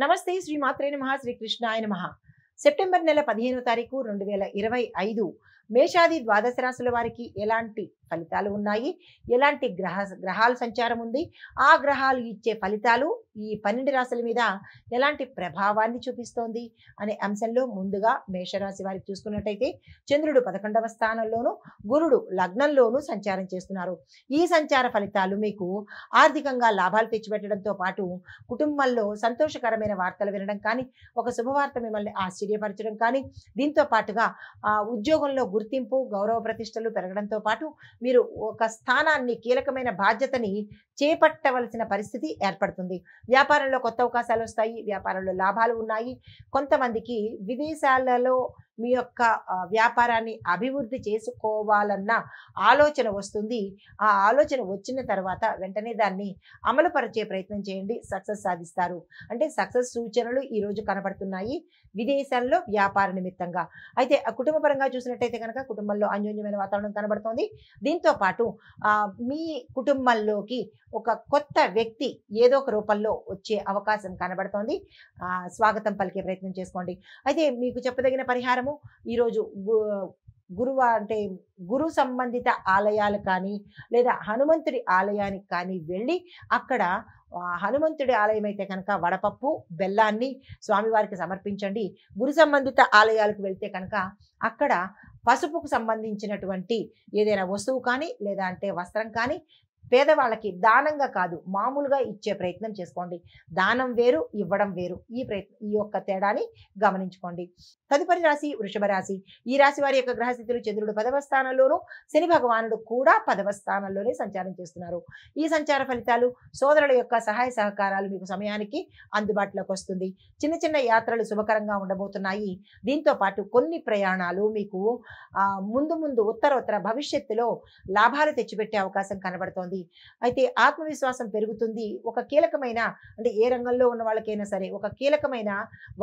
నమస్తే శ్రీ మాత్రే నమః శ్రీ కృష్ణాయ నమః. సెప్టెంబర్ నెల 15వ తారీఖు 2025 మేషాది ద్వాదశ రాశుల వారికి ఎలాంటి ఫలితాలు ఉన్నాయి, ఎలాంటి గ్రహాల సంచారం ఉంది, ఆ గ్రహాలు ఇచ్చే ఫలితాలు ఈ 12 రాశుల మీద ఎలాంటి ప్రభావాన్ని చూపిస్తోంది అనే అంశంలో ముందుగా మేషరాశి వారికి చూసుకున్నట్టయితే చంద్రుడు 11వ స్థానంలోను, గురుడు లగ్నంలోను సంచారం చేస్తున్నారు. ఈ సంచార ఫలితాలు మీకు ఆర్థికంగా లాభాలు తెచ్చిపెట్టడంతో పాటు కుటుంబంలో సంతోషకరమైన వార్తలు వినడం కానీ, ఒక శుభవార్త మిమ్మల్ని ఆశ్చర్యపరచడం కానీ, దీంతో పాటుగా ఉద్యోగంలో గుర్తింపు, గౌరవ ప్రతిష్టలు పెరగడంతో పాటు మీరు ఒక స్థానాన్ని, కీలకమైన బాధ్యతని చేపట్టవలసిన పరిస్థితి ఏర్పడుతుంది. వ్యాపారంలో కొత్త అవకాశాలు వస్తాయి, వ్యాపారంలో లాభాలు ఉన్నాయి. కొంతమందికి విదేశాలలో మీ యొక్క వ్యాపారాన్ని అభివృద్ధి చేసుకోవాలన్న ఆలోచన వస్తుంది. ఆ ఆలోచన వచ్చిన తర్వాత వెంటనే దాన్ని అమలుపరిచే ప్రయత్నం చేయండి, సక్సెస్ సాధిస్తారు. అంటే సక్సెస్ సూచనలు ఈరోజు కనబడుతున్నాయి విదేశాల్లో వ్యాపార నిమిత్తంగా. అయితే కుటుంబపరంగా చూసినట్టయితే కనుక కుటుంబంలో అన్యోన్యమైన వాతావరణం కనబడుతోంది. దీంతో పాటు మీ కుటుంబంలోకి ఒక కొత్త వ్యక్తి ఏదో ఒక రూపంలో వచ్చే అవకాశం కనబడుతోంది. స్వాగతం పలికే ప్రయత్నం చేసుకోండి. అయితే మీకు చెప్పదగిన పరిహారము ఈరోజు గురు సంబంధిత ఆలయాలు కానీ, లేదా హనుమంతుడి ఆలయానికి కానీ వెళ్ళి అక్కడ హనుమంతుడి ఆలయం అయితే కనుక వడపప్పు, బెల్లాన్ని స్వామివారికి సమర్పించండి. గురు సంబంధిత ఆలయాలకు వెళ్తే కనుక అక్కడ పసుపుకు సంబంధించినటువంటి ఏదైనా వస్తువు కానీ, లేదా అంటే వస్త్రం కానీ పేదవాళ్ళకి దానంగా కాదు, మామూలుగా ఇచ్చే ప్రయత్నం చేసుకోండి. దానం వేరు, ఇవ్వడం వేరు. ఈ యొక్క తేడాని గమనించుకోండి. తదుపరి రాశి వృషభ రాశి. ఈ రాశి వారి యొక్క గ్రహస్థితులు చంద్రుడు 10వ స్థానంలోను, శని భగవానుడు కూడా 10వ స్థానంలోనే సంచారం చేస్తున్నారు. ఈ సంచార ఫలితాలు సోదరుల యొక్క సహాయ సహకారాలు మీకు సమయానికి అందుబాటులోకి వస్తుంది. చిన్న చిన్న యాత్రలు శుభకరంగా ఉండబోతున్నాయి. దీంతో పాటు కొన్ని ప్రయాణాలు మీకు ముందు ఉత్తరోత్తర భవిష్యత్తులో లాభాలు తెచ్చిపెట్టే అవకాశం కనబడుతోంది. అయితే ఆత్మవిశ్వాసం పెరుగుతుంది. ఒక కీలకమైన, అంటే ఏ రంగంలో ఉన్న వాళ్ళకైనా సరే, ఒక కీలకమైన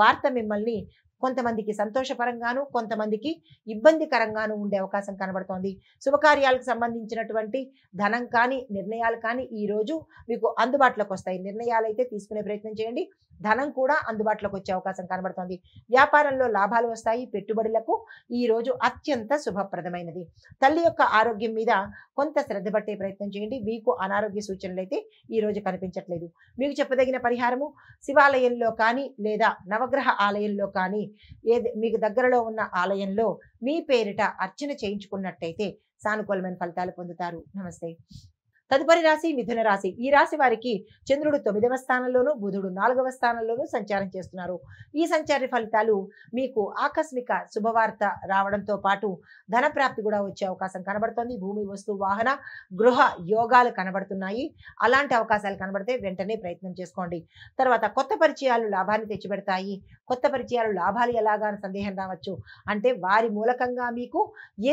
వార్త మిమ్మల్ని కొంతమందికి సంతోషపరంగాను, కొంతమందికి ఇబ్బందికరంగాను ఉండే అవకాశం కనబడుతోంది. శుభకార్యాలకు సంబంధించినటువంటి ధనం కానీ, నిర్ణయాలు కానీ ఈరోజు మీకు అందుబాటులోకి వస్తాయి. నిర్ణయాలు అయితే తీసుకునే ప్రయత్నం చేయండి. ధనం కూడా అందుబాటులోకి వచ్చే అవకాశం కనబడుతోంది. వ్యాపారంలో లాభాలు వస్తాయి. పెట్టుబడులకు ఈరోజు అత్యంత శుభప్రదమైనది. తల్లి యొక్క ఆరోగ్యం మీద కొంత శ్రద్ధ పట్టే ప్రయత్నం చేయండి. మీకు అనారోగ్య సూచనలు అయితే ఈరోజు కనిపించట్లేదు. మీకు చెప్పదగిన పరిహారము శివాలయంలో కానీ, లేదా నవగ్రహ ఆలయంలో కానీ, మీకు దగ్గరలో ఉన్న ఆలయంలో మీ పేరిట అర్చన చేయించుకున్నట్టయితే సానుకూలమైన ఫలితాలు పొందుతారు. నమస్తే. తదుపరి రాశి మిథున రాశి. ఈ రాశి వారికి చంద్రుడు 9వ స్థానంలోను, బుధుడు 4వ స్థానంలోను సంచారం చేస్తున్నారు. ఈ సంచార ఫలితాలు మీకు ఆకస్మిక శుభవార్త రావడంతో పాటు ధన ప్రాప్తి కూడా వచ్చే అవకాశం కనబడుతోంది. భూమి, వస్తు, వాహన, గృహ యోగాలు కనబడుతున్నాయి. అలాంటి అవకాశాలు కనబడితే వెంటనే ప్రయత్నం చేసుకోండి. తర్వాత కొత్త పరిచయాలు లాభాన్ని తెచ్చిపెడతాయి. కొత్త పరిచయాలు లాభాలు ఎలాగా అని సందేహం రావచ్చు. అంటే వారి మూలకంగా మీకు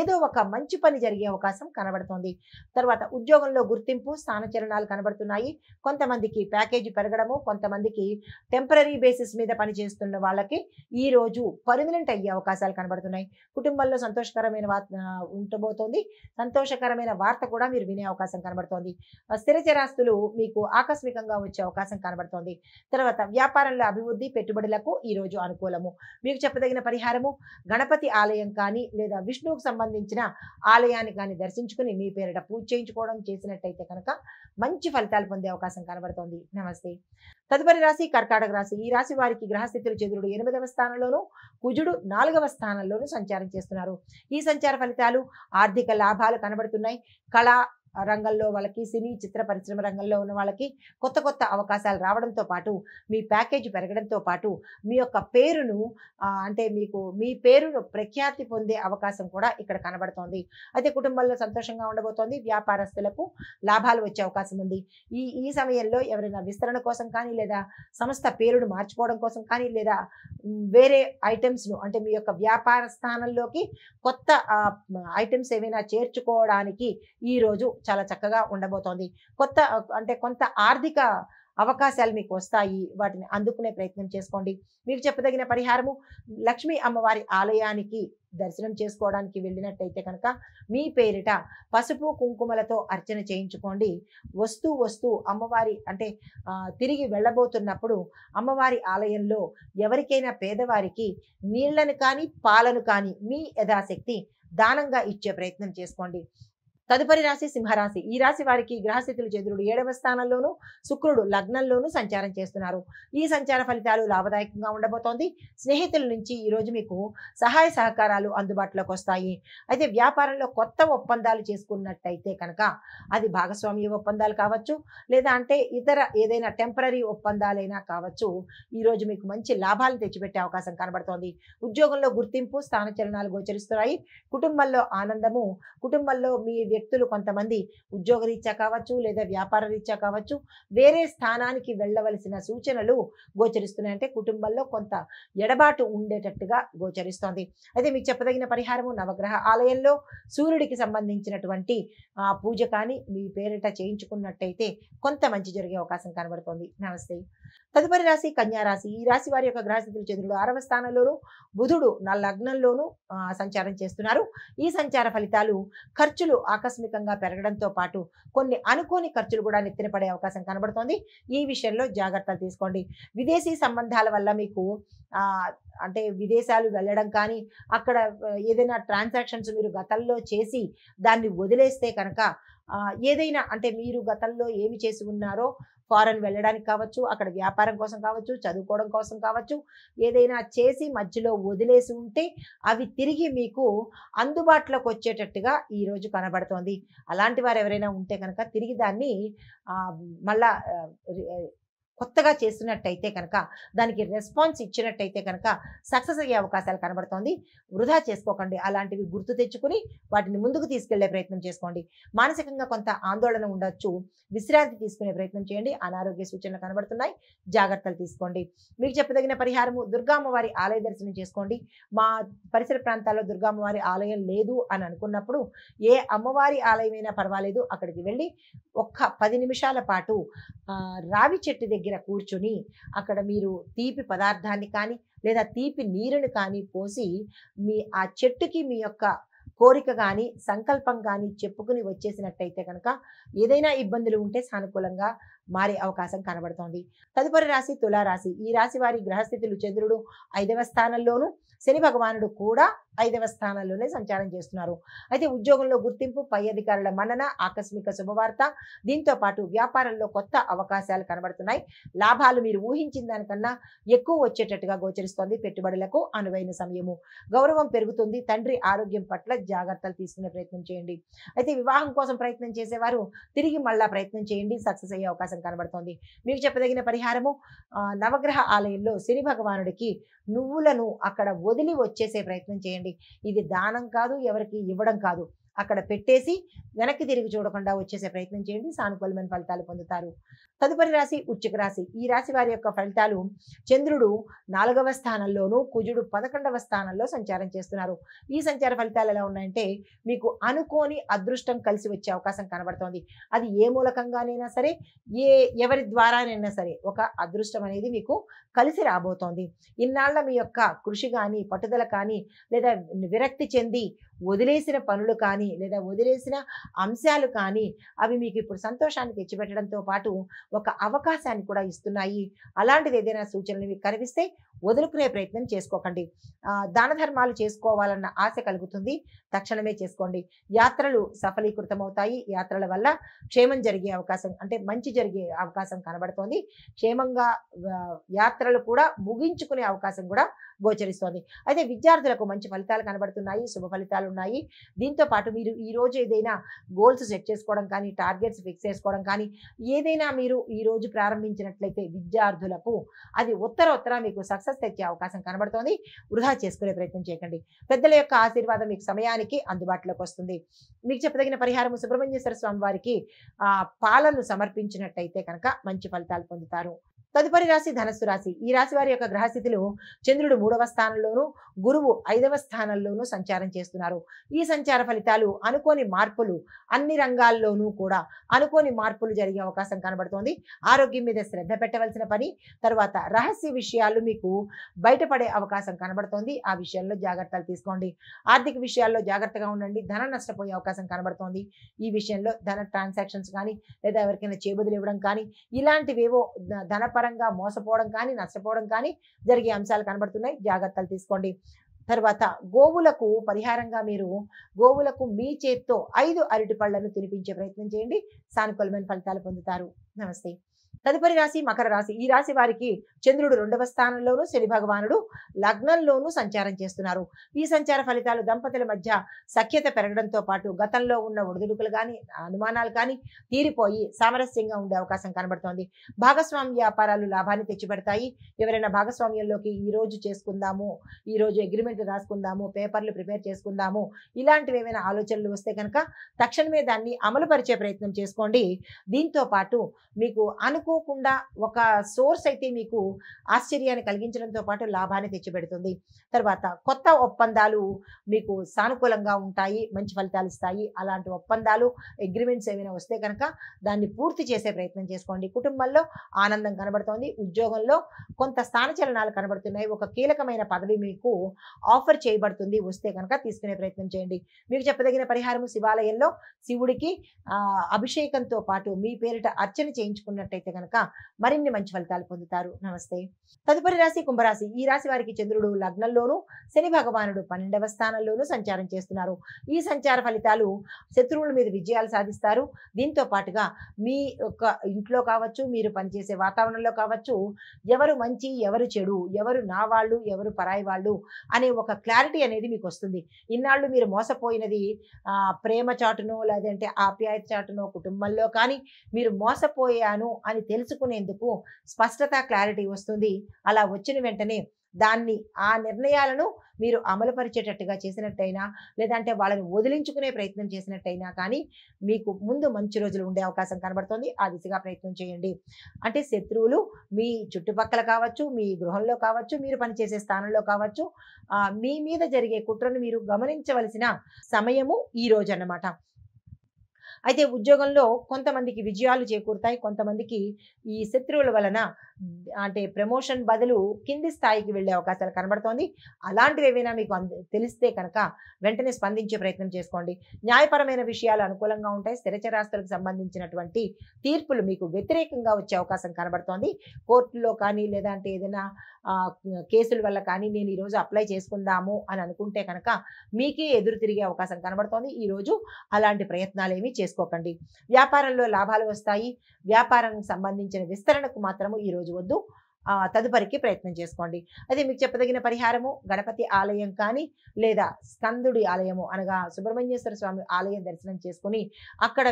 ఏదో ఒక మంచి పని జరిగే అవకాశం కనబడుతోంది. తర్వాత ఉద్యోగంలో గుర్తింపు, స్థానచలనాలు కనబడుతున్నాయి. కొంతమందికి ప్యాకేజీ పెరగడము, కొంతమందికి టెంపరరీ బేసిస్ మీద పనిచేస్తున్న వాళ్ళకి ఈ రోజు పర్మనెంట్ అయ్యే అవకాశాలు కనబడుతున్నాయి. కుటుంబంలో సంతోషకరమైన ఉండబోతోంది. సంతోషకరమైన వార్త కూడా మీరు వినే అవకాశం కనబడుతోంది. స్థిర చరాస్తులు మీకు ఆకస్మికంగా వచ్చే అవకాశం కనబడుతోంది. తర్వాత వ్యాపారంలో అభివృద్ధి, పెట్టుబడులకు ఈ రోజు అనుకూలము. మీకు చెప్పదగిన పరిహారము గణపతి ఆలయం కానీ, లేదా విష్ణువుకు సంబంధించిన ఆలయాన్ని కానీ దర్శించుకుని మీ పేరిట పూజ చేయించుకోవడం చేసినట్టయితే కనుక మంచి ఫలితాలు పొందే అవకాశం కనబడుతోంది. నమస్తే. తదుపరి రాశి కర్కాటక రాశి. ఈ రాశి వారికి గ్రహస్థితులు చంద్రుడు 8వ స్థానంలోను, కుజుడు 4వ స్థానంలోను సంచారం చేస్తున్నారు. ఈ సంచార ఫలితాలు ఆర్థిక లాభాలు కనబడుతున్నాయి. కళా రంగంలో వాళ్ళకి, సినీ చిత్ర పరిశ్రమ రంగంలో ఉన్న వాళ్ళకి కొత్త కొత్త అవకాశాలు రావడంతో పాటు మీ ప్యాకేజీ పెరగడంతో పాటు మీ యొక్క పేరును అంటే మీ పేరును ప్రఖ్యాతి పొందే అవకాశం కూడా ఇక్కడ కనబడుతోంది. అయితే కుటుంబంలో సంతోషంగా ఉండబోతోంది. వ్యాపారస్తులకు లాభాలు వచ్చే అవకాశం ఉంది. ఈ సమయంలో ఎవరైనా విస్తరణ కోసం కానీ, లేదా సంస్థ పేరును మార్చుకోవడం కోసం కానీ, లేదా వేరే ఐటమ్స్ను, అంటే మీ యొక్క వ్యాపార స్థానంలోకి కొత్త ఐటమ్స్ ఏమైనా చేర్చుకోవడానికి ఈరోజు చాలా చక్కగా ఉండబోతోంది. కొత్త అంటే కొంత ఆర్థిక అవకాశాలు మీకు వస్తాయి. వాటిని అందుకునే ప్రయత్నం చేసుకోండి. మీకు చెప్పదగిన పరిహారము, లక్ష్మీ అమ్మవారి ఆలయానికి దర్శనం చేసుకోవడానికి వెళ్ళినట్టయితే కనుక మీ పేరిట పసుపు కుంకుమలతో అర్చన చేయించుకోండి. వస్తూ అమ్మవారి అంటే తిరిగి వెళ్ళబోతున్నప్పుడు అమ్మవారి ఆలయంలో ఎవరికైనా పేదవారికి నీళ్లను కానీ పాలను కానీ మీ యథాశక్తి దానంగా ఇచ్చే ప్రయత్నం చేసుకోండి. తదుపరి రాశి సింహరాశి. ఈ రాశి వారికి గ్రహస్థితులు చంద్రుడు 7వ స్థానంలోను, శుక్రుడు లగ్నంలోను సంచారం చేస్తున్నారు. ఈ సంచార ఫలితాలు లాభదాయకంగా ఉండబోతోంది. స్నేహితుల నుంచి ఈరోజు మీకు సహాయ సహకారాలు అందుబాటులోకి వస్తాయి. అయితే వ్యాపారంలో కొత్త ఒప్పందాలు చేసుకున్నట్టయితే కనుక అది భాగస్వామ్య ఒప్పందాలు కావచ్చు, లేదా అంటే ఇతర ఏదైనా టెంపరరీ ఒప్పందాలైనా కావచ్చు. ఈరోజు మీకు మంచి లాభాలు తెచ్చిపెట్టే అవకాశం కనబడుతోంది. ఉద్యోగంలో గుర్తింపు, స్థానచలనాలు గోచరిస్తున్నాయి. కుటుంబంలో ఆనందము, కుటుంబంలో మీ వ్యక్తులు కొంతమంది ఉద్యోగరీత్యా కావచ్చు, లేదా వ్యాపార రీత్యా కావచ్చు, వేరే స్థానానికి వెళ్ళవలసిన సూచనలు గోచరిస్తున్నాయి. అంటే కుటుంబంలో కొంత ఎడబాటు ఉండేటట్టుగా గోచరిస్తోంది. అయితే మీకు చెప్పదగిన పరిహారము, నవగ్రహ ఆలయంలో సూర్యుడికి సంబంధించినటువంటి పూజ కానీ మీ పేరిట చేయించుకున్నట్టయితే కొంత మంచి జరిగే అవకాశం కనబడుతోంది. నమస్తే. తదుపరి రాశి కన్యా రాశి. ఈ రాశి వారి యొక్క గ్రహస్థితులు చంద్రుడు 6వ స్థానంలోను, బుధుడు నా లగ్నంలోను సంచారం చేస్తున్నారు. ఈ సంచార ఫలితాలు ఖర్చులు ఆకస్మికంగా పెరగడంతో పాటు కొన్ని అనుకోని ఖర్చులు కూడా నెత్తిన పడే అవకాశం కనబడుతోంది. ఈ విషయంలో జాగ్రత్తలు తీసుకోండి. విదేశీ సంబంధాల వల్ల మీకు అంటే విదేశాలు వెళ్ళడం కానీ, అక్కడ ఏదైనా ట్రాన్సాక్షన్స్ మీరు గతంలో చేసి దాన్ని వదిలేస్తే కనుక ఏదైనా అంటే మీరు గతంలో ఏమి చేసి ఉన్నారో ఫారెన్ వెళ్ళడానికి కావచ్చు, అక్కడ వ్యాపారం కోసం కావచ్చు, చదువుకోవడం కోసం కావచ్చు, ఏదైనా చేసి మధ్యలో వదిలేసి ఉంటే అవి తిరిగి మీకు అందుబాటులోకి వచ్చేటట్టుగా ఈరోజు కనబడుతోంది. అలాంటి వారు ఎవరైనా ఉంటే కనుక తిరిగి దాన్ని మళ్ళా కొత్తగా చేసినట్టయితే కనుక, దానికి రెస్పాన్స్ ఇచ్చినట్టయితే కనుక సక్సెస్ అయ్యే అవకాశాలు కనబడుతోంది. వృధా చేసుకోకండి. అలాంటివి గుర్తు తెచ్చుకుని వాటిని ముందుకు తీసుకెళ్లే ప్రయత్నం చేసుకోండి. మానసికంగా కొంత ఆందోళన ఉండొచ్చు. విశ్రాంతి తీసుకునే ప్రయత్నం చేయండి. అనారోగ్య సూచనలు కనబడుతున్నాయి. జాగ్రత్తలు తీసుకోండి. మీకు చెప్పదగిన పరిహారము, దుర్గామ్మవారి ఆలయ దర్శనం చేసుకోండి. మా పరిసర ప్రాంతాల్లో దుర్గామ్మవారి ఆలయం లేదు అని అనుకున్నప్పుడు ఏ అమ్మవారి ఆలయమైనా పర్వాలేదు, అక్కడికి వెళ్ళి ఒక్క 10 నిమిషాల పాటు రావి చెట్టు దగ్గర కూర్చుని అక్కడ మీరు తీపి పదార్థాన్ని కానీ లేదా తీపి నీరుని కానీ పోసి ఆ చెట్టుకి మీ యొక్క కోరిక కానీ సంకల్పం కానీ చెప్పుకుని వచ్చేసినట్టయితే కనుక ఏదైనా ఇబ్బందులు ఉంటే సానుకూలంగా మారే అవకాశం కనబడుతోంది. తదుపరి రాశి తులారాశి. ఈ రాశి వారి గ్రహస్థితులు చంద్రుడు 5వ స్థానంలోను, శని భగవానుడు కూడా 5వ స్థానంలోనే సంచారం చేస్తున్నారు. అయితే ఉద్యోగంలో గుర్తింపు, పై అధికారుల మన్నన, ఆకస్మిక శుభవార్త, దీంతో పాటు వ్యాపారంలో కొత్త అవకాశాలు కనబడుతున్నాయి. లాభాలు మీరు ఊహించిన దానికన్నా ఎక్కువ వచ్చేటట్టుగా గోచరిస్తోంది. పెట్టుబడులకు అనువైన సమయము. గౌరవం పెరుగుతుంది. తండ్రి ఆరోగ్యం పట్ల జాగ్రత్తలు తీసుకునే ప్రయత్నం చేయండి. అయితే వివాహం కోసం ప్రయత్నం చేసేవారు తిరిగి మళ్ళా ప్రయత్నం చేయండి. సక్సెస్ అయ్యే అవకాశం కనబడుతోంది. మీకు చెప్పదగిన పరిహారము, నవగ్రహ ఆలయంలో శని భగవానుడికి నువ్వులను అక్కడ వదిలి వచ్చేసే ప్రయత్నం చేయండి. ఇది దానం కాదు, ఎవరికి ఇవ్వడం కాదు. అక్కడ పెట్టేసి వెనక్కి తిరిగి చూడకుండా వచ్చేసే ప్రయత్నం చేయండి. సానుకూలమైన ఫలితాలు పొందుతారు. తదుపరి రాశి వృశ్చిక రాశి. ఈ రాశి వారి యొక్క ఫలితాలు, చంద్రుడు 4వ స్థానంలోను, కుజుడు 11వ స్థానంలో సంచారం చేస్తున్నారు. ఈ సంచార ఫలితాలు ఎలా ఉన్నాయంటే, మీకు అనుకోని అదృష్టం కలిసి వచ్చే అవకాశం కనబడుతోంది. అది ఏ మూలకంగానైనా సరే, ఎవరి ద్వారానైనా సరే ఒక అదృష్టం అనేది మీకు కలిసి రాబోతోంది. ఇన్నాళ్ల మీ యొక్క కృషి కానీ, పట్టుదల కానీ, లేదా విరక్తి చెంది వదిలేసిన పనులు కానీ, లేదా వదిలేసిన అంశాలు కానీ అవి మీకు ఇప్పుడు సంతోషాన్ని తెచ్చిపెట్టడంతో పాటు ఒక అవకాశాన్ని కూడా ఇస్తున్నాయి. అలాంటిది ఏదైనా సూచనలు మీకు కనిపిస్తే వదులుకునే ప్రయత్నం చేసుకోకండి. దాన ధర్మాలు చేసుకోవాలన్న ఆశ కలుగుతుంది. తక్షణమే చేసుకోండి. యాత్రలు సఫలీకృతమవుతాయి. యాత్రల వల్ల క్షేమం జరిగే అవకాశం, అంటే మంచి జరిగే అవకాశం కనబడుతోంది. క్షేమంగా యాత్రలు కూడా ముగించుకునే అవకాశం కూడా గోచరిస్తోంది. అయితే విద్యార్థులకు మంచి ఫలితాలు కనబడుతున్నాయి. శుభ ఫలితాలు ఉన్నాయి. దీంతో పాటు మీరు ఈ రోజు ఏదైనా గోల్స్ సెట్ చేసుకోవడం కానీ, టార్గెట్స్ ఫిక్స్ చేసుకోవడం కానీ ఏదైనా మీరు ఈ రోజు ప్రారంభించినట్లయితే విద్యార్థులకు అది ఉత్తర మీకు సక్సెస్ తెచ్చే అవకాశం కనబడుతోంది. వృధా చేసుకునే ప్రయత్నం చేయకండి. పెద్దల యొక్క ఆశీర్వాదం మీకు సమయానికి అందుబాటులోకి వస్తుంది. మీకు చెప్పదగిన పరిహారము, సుబ్రహ్మణ్యేశ్వర స్వామి వారికి పాలను సమర్పించినట్టయితే కనుక మంచి ఫలితాలు పొందుతారు. తదుపరి రాశి ధనస్సు రాశి. ఈ రాశి వారి యొక్క గ్రహస్థితులు చంద్రుడు 3వ స్థానంలోను, గురువు 5వ స్థానంలోను సంచారం చేస్తున్నారు. ఈ సంచార ఫలితాలు అనుకోని మార్పులు, అన్ని రంగాల్లోనూ కూడా అనుకోని మార్పులు జరిగే అవకాశం కనబడుతోంది. ఆరోగ్యం మీద శ్రద్ధ పెట్టవలసిన పని, తర్వాత రహస్య విషయాలు మీకు బయటపడే అవకాశం కనబడుతోంది. ఆ విషయాల్లో జాగ్రత్తలు తీసుకోండి. ఆర్థిక విషయాల్లో జాగ్రత్తగా ఉండండి. ధనం నష్టపోయే అవకాశం కనబడుతోంది. ఈ విషయంలో ధన ట్రాన్సాక్షన్స్ కానీ, లేదా ఎవరికైనా చేబుదులు ఇవ్వడం కానీ, ఇలాంటివేవో ధనపరంగా మోసపోవడం కానీ, నష్టపోవడం కానీ జరిగే అంశాలు కనబడుతున్నాయి. జాగ్రత్తలు తీసుకోండి. తర్వాత గోవులకు పరిహారంగా మీరు గోవులకు మీ చేత్తో 5 అరటి పళ్లను తినిపించే ప్రయత్నం చేయండి. సానుకూలమైన ఫలితాలు పొందుతారు. నమస్తే. తదుపరి రాశి మకర రాశి. ఈ రాశి వారికి చంద్రుడు 2వ స్థానంలోను, శని భగవానుడు లగ్నంలోను సంచారం చేస్తున్నారు. ఈ సంచార ఫలితాలు దంపతుల మధ్య సఖ్యత పెరగడంతో పాటు గతంలో ఉన్న ఒడిదుడుకులు కానీ, అనుమానాలు కానీ తీరిపోయి సామరస్యంగా ఉండే అవకాశం కనబడుతోంది. భాగస్వామ్య వ్యాపారాలు లాభాన్ని తెచ్చిపెడతాయి. ఎవరైనా భాగస్వామ్యంలోకి ఈ రోజు చేసుకుందాము, ఈ రోజు అగ్రిమెంట్ రాసుకుందాము, పేపర్లు ప్రిపేర్ చేసుకుందాము, ఇలాంటివి ఏమైనా ఆలోచనలు వస్తే కనుక తక్షణమే దాన్ని అమలు పరిచే ప్రయత్నం చేసుకోండి. దీంతో పాటు మీకు అనుకోకుండా ఒక సోర్స్ అయితే మీకు ఆశ్చర్యాన్ని కలిగించడంతో పాటు లాభాన్ని తెచ్చిపెడుతుంది. తర్వాత కొత్త ఒప్పందాలు మీకు సానుకూలంగా ఉంటాయి, మంచి ఫలితాలు ఇస్తాయి. అలాంటి ఒప్పందాలు, అగ్రిమెంట్స్ ఏమైనా వస్తే కనుక దాన్ని పూర్తి చేసే ప్రయత్నం చేసుకోండి. కుటుంబంలో ఆనందం కనబడుతోంది. ఉద్యోగంలో కొంత స్థానచలనాలు కనబడుతున్నాయి. ఒక కీలకమైన పదవి మీకు ఆఫర్ చేయబడుతుంది. వస్తే కనుక తీసుకునే ప్రయత్నం చేయండి. మీకు చెప్పదగిన పరిహారము శివాలయంలో శివుడికి అభిషేకంతో పాటు మీ పేరిట అర్చన చేయించుకున్నట్టయితే కనుక మరిన్ని మంచి ఫలితాలు పొందుతారు. నమస్తే. తదుపరి రాశి కుంభరాశి. ఈ రాశి వారికి చంద్రుడు లగ్నంలోను, శని భగవానుడు 12వ స్థానంలోను సంచారం చేస్తున్నారు. ఈ సంచార ఫలితాలు శత్రువుల మీద విజయాలు సాధిస్తారు. దీంతో పాటుగా మీ యొక్క ఇంట్లో కావచ్చు, మీరు పనిచేసే వాతావరణంలో కావచ్చు, ఎవరు మంచి, ఎవరు చెడు, ఎవరు నా వాళ్ళు, ఎవరు పరాయి వాళ్ళు అనే ఒక క్లారిటీ అనేది మీకు వస్తుంది. ఇన్నాళ్ళు మీరు మోసపోయినది ప్రేమ చాటునో, లేదంటే ఆప్యాయత చాటునో, కుటుంబంలో కానీ మీరు మోసపోయాను అని తెలుసుకునేందుకు స్పష్టత, క్లారిటీ వస్తుంది. అలా వచ్చిన వెంటనే దాన్ని, ఆ నిర్ణయాలను మీరు అమలుపరిచేటట్టుగా చేసినట్టయినా, లేదంటే వాళ్ళని వదిలించుకునే ప్రయత్నం చేసినట్టయినా కానీ మీకు ముందు మంచి రోజులు ఉండే అవకాశం కనబడుతుంది. ఆ దిశగా ప్రయత్నం చేయండి. అంటే శత్రువులు మీ చుట్టుపక్కల కావచ్చు, మీ గృహంలో కావచ్చు, మీరు పనిచేసే స్థానంలో కావచ్చు, మీ మీద జరిగే కుట్రను మీరు గమనించవలసిన సమయము ఈ రోజు అన్నమాట. అయితే ఉద్యోగంలో కొంతమందికి విజయాలు చేకూరుతాయి. కొంతమందికి ఈ శత్రువుల వలన అంటే ప్రమోషన్ బదులు కింది స్థాయికి వెళ్ళే అవకాశాలు కనబడుతోంది. అలాంటివి ఏవైనా మీకు తెలిస్తే కనుక వెంటనే స్పందించే ప్రయత్నం చేసుకోండి. న్యాయపరమైన విషయాలు అనుకూలంగా ఉంటాయి. స్థిరచరాస్తులకు సంబంధించినటువంటి తీర్పులు మీకు వ్యతిరేకంగా వచ్చే అవకాశం కనబడుతోంది. కోర్టులో కానీ, లేదంటే ఏదైనా కేసుల వల్ల కానీ నేను ఈరోజు అప్లై చేసుకుందాము అని అనుకుంటే కనుక మీకే ఎదురు తిరిగే అవకాశం కనబడుతోంది. ఈరోజు అలాంటి ప్రయత్నాలు ఏమీ చేసుకోకండి. వ్యాపారంలో లాభాలు వస్తాయి. వ్యాపారానికి సంబంధించిన విస్తరణకు మాత్రము ఈరోజు వద్దు. తదుపరికి ప్రయత్నం చేసుకోండి. అదే మీకు చెప్పదగిన పరిహారము గణపతి ఆలయం కానీ, లేదా స్కందుడి ఆలయము అనగా సుబ్రహ్మణ్యేశ్వర స్వామి ఆలయం దర్శనం చేసుకుని అక్కడ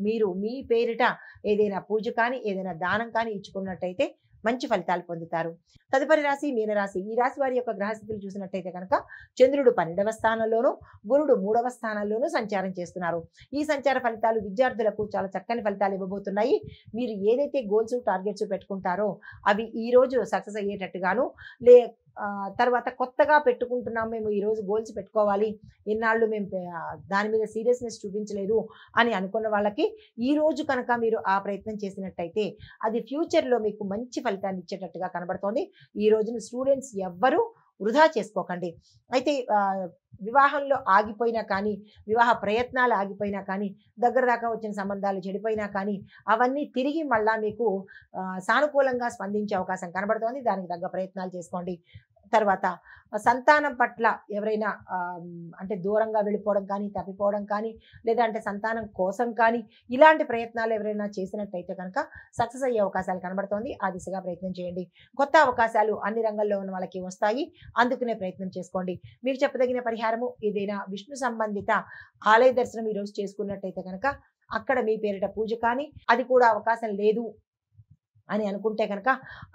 మీరు మీ పేరిట ఏదైనా పూజ కానీ, ఏదైనా దానం కానీ ఇచ్చుకున్నట్టయితే మంచి ఫలితాలు పొందుతారు. తదుపరి రాశి మీనరాశి. ఈ రాశి వారి యొక్క గ్రహస్థితులు చూసినట్టయితే కనుక చంద్రుడు 12వ స్థానంలోను, గురుడు 3వ స్థానంలోను సంచారం చేస్తున్నారు. ఈ సంచార ఫలితాలు విద్యార్థులకు చాలా చక్కని ఫలితాలు ఇవ్వబోతున్నాయి. మీరు ఏదైతే గోల్స్, టార్గెట్స్ పెట్టుకుంటారో అవి ఈ రోజు సక్సెస్ అయ్యేటట్టుగాను, తర్వాత కొత్తగా పెట్టుకుంటున్నాం, మేము ఈరోజు గోల్స్ పెట్టుకోవాలి, ఇన్నాళ్ళు మేము దాని మీద సీరియస్నెస్ చూపించలేదు అని అనుకున్న వాళ్ళకి ఈ రోజు కనుక మీరు ఆ ప్రయత్నం చేసినట్టయితే అది ఫ్యూచర్లో మీకు మంచి ఫలితాన్ని ఇచ్చేటట్టుగా కనబడుతోంది. ఈ రోజున స్టూడెంట్స్ ఎవ్వరూ వృధా చేసుకోకండి. అయితే వివాహంలో ఆగిపోయినా కానీ, వివాహ ప్రయత్నాలు ఆగిపోయినా కానీ, దగ్గర దాకా వచ్చిన సంబంధాలు చెడిపోయినా కానీ అవన్నీ తిరిగి మళ్ళా మీకు సానుకూలంగా స్పందించే అవకాశం కనబడుతోంది. దానికి తగ్గ ప్రయత్నాలు చేసుకోండి. తర్వాత సంతానం పట్ల ఎవరైనా అంటే దూరంగా వెళ్ళిపోవడం కానీ, తప్పిపోవడం కానీ, లేదంటే సంతానం కోసం కానీ ఇలాంటి ప్రయత్నాలు ఎవరైనా చేసినట్టయితే కనుక సక్సెస్ అయ్యే అవకాశాలు కనబడుతోంది. ఆ దిశగా ప్రయత్నం చేయండి. కొత్త అవకాశాలు అన్ని రంగాల్లో ఉన్న వాళ్ళకి వస్తాయి. అందుకునే ప్రయత్నం చేసుకోండి. మీకు చెప్పదగిన పరిహారము ఏదైనా విష్ణు సంబంధిత ఆలయ దర్శనం ఈరోజు చేసుకున్నట్టయితే కనుక అక్కడ మీ పేరిట పూజ కానీ, అది కూడా అవకాశం లేదు అని అనుకుంటే కనుక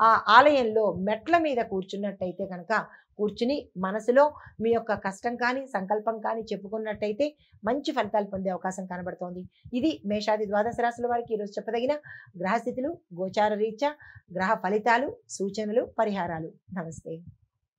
ఆ ఆలయంలో మెట్ల మీద కూర్చున్నట్టయితే కనుక కూర్చుని మనసులో మీ యొక్క కష్టం కానీ సంకల్పం కానీ చెప్పుకున్నట్టయితే మంచి ఫలితాలు పొందే అవకాశం కనబడుతోంది. ఇది మేషాది ద్వాదశ రాశుల వారికి ఈరోజు చెప్పదగిన గ్రహస్థితులు, గోచార రీత్యా గ్రహ ఫలితాలు, సూచనలు, పరిహారాలు. నమస్తే.